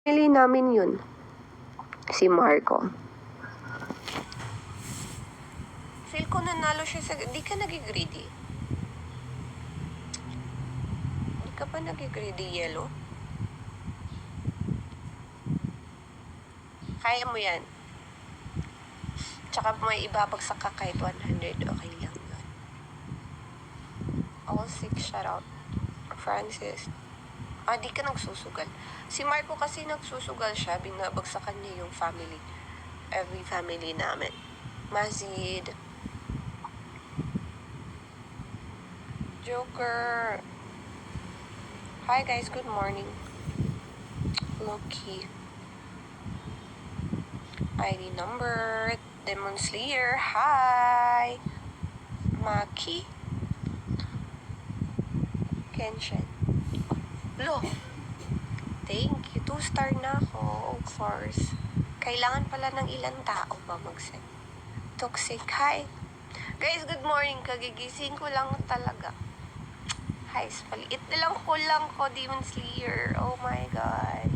Pili namin yun. Si Marco. Feel ko nanalo siya sa... Di ka nagigreedy. Di ka pa nagigreedy, Yellow. Kaya mo yan. Tsaka may ibabagsak ka kahit 100. Okay lang yun. All 6, shout out. Francis. Di ka nagsusugal. Si Marco kasi nagsusugal siya. Binabagsakan niya yung family. Every family namin. Mazid. Joker. Hi guys, good morning. Loki. ID number. Demon Slayer. Hi. Maki. Kenshin. Lo. Thank you. 2-star na ako. Of course. Kailangan pala ng ilang tao ba mag-send? Toxic. Hi. Guys, good morning. Kagigising ko lang talaga. Hi, paliit na lang kulang ko, Demon Slayer. Oh my God.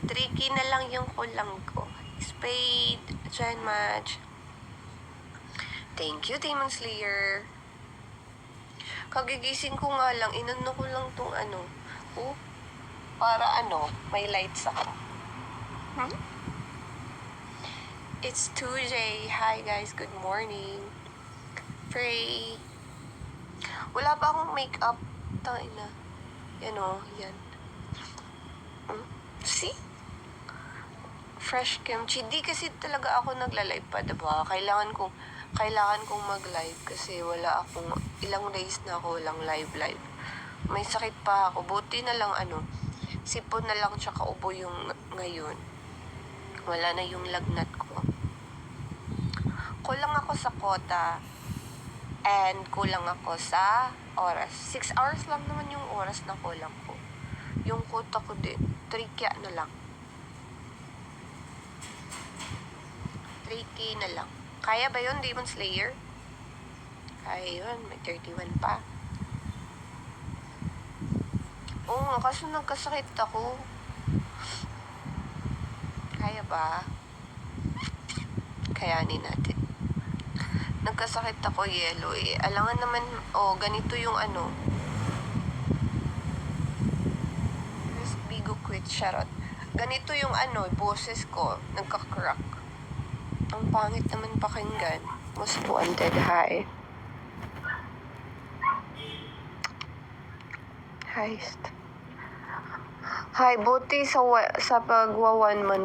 Tricky na lang yung kulang ko. Spade. Giant match. Thank you, Demon Slayer. Kagigising ko nga lang. Inano ko lang tong ano. Para may lights ako. It's 2J. Hi guys, good morning. Pray. Wala pa akong makeup. Tangin na. Yan o, yan. See? Fresh kimchi. Di kasi talaga ako nagla-live pa, diba? Kailangan kong mag-live kasi wala akong, ilang days na ako walang live. May sakit pa ako. Buti na lang sipon na lang tsaka ubo yung ngayon. Wala na yung lagnat ko. Kulang ako sa quota. And kulang ako sa oras. 6 hours lang naman yung oras na kulang ko. Yung quota ko din, 3K na lang. 3K na lang. Kaya ba yun, Demon Slayer? Kaya yun, may 31 pa. Oo nga, kaso nagkasakit ako. Kaya ba? Kayanin natin. Nagkasakit ako, Yellow eh. Alangan naman, ganito yung Bigo quit, charot. Ganito yung boses ko, nagka-crack. Ang pangit naman pakinggan. Most wanted, hi. Heist. Hi, buti sa pagwa 1 month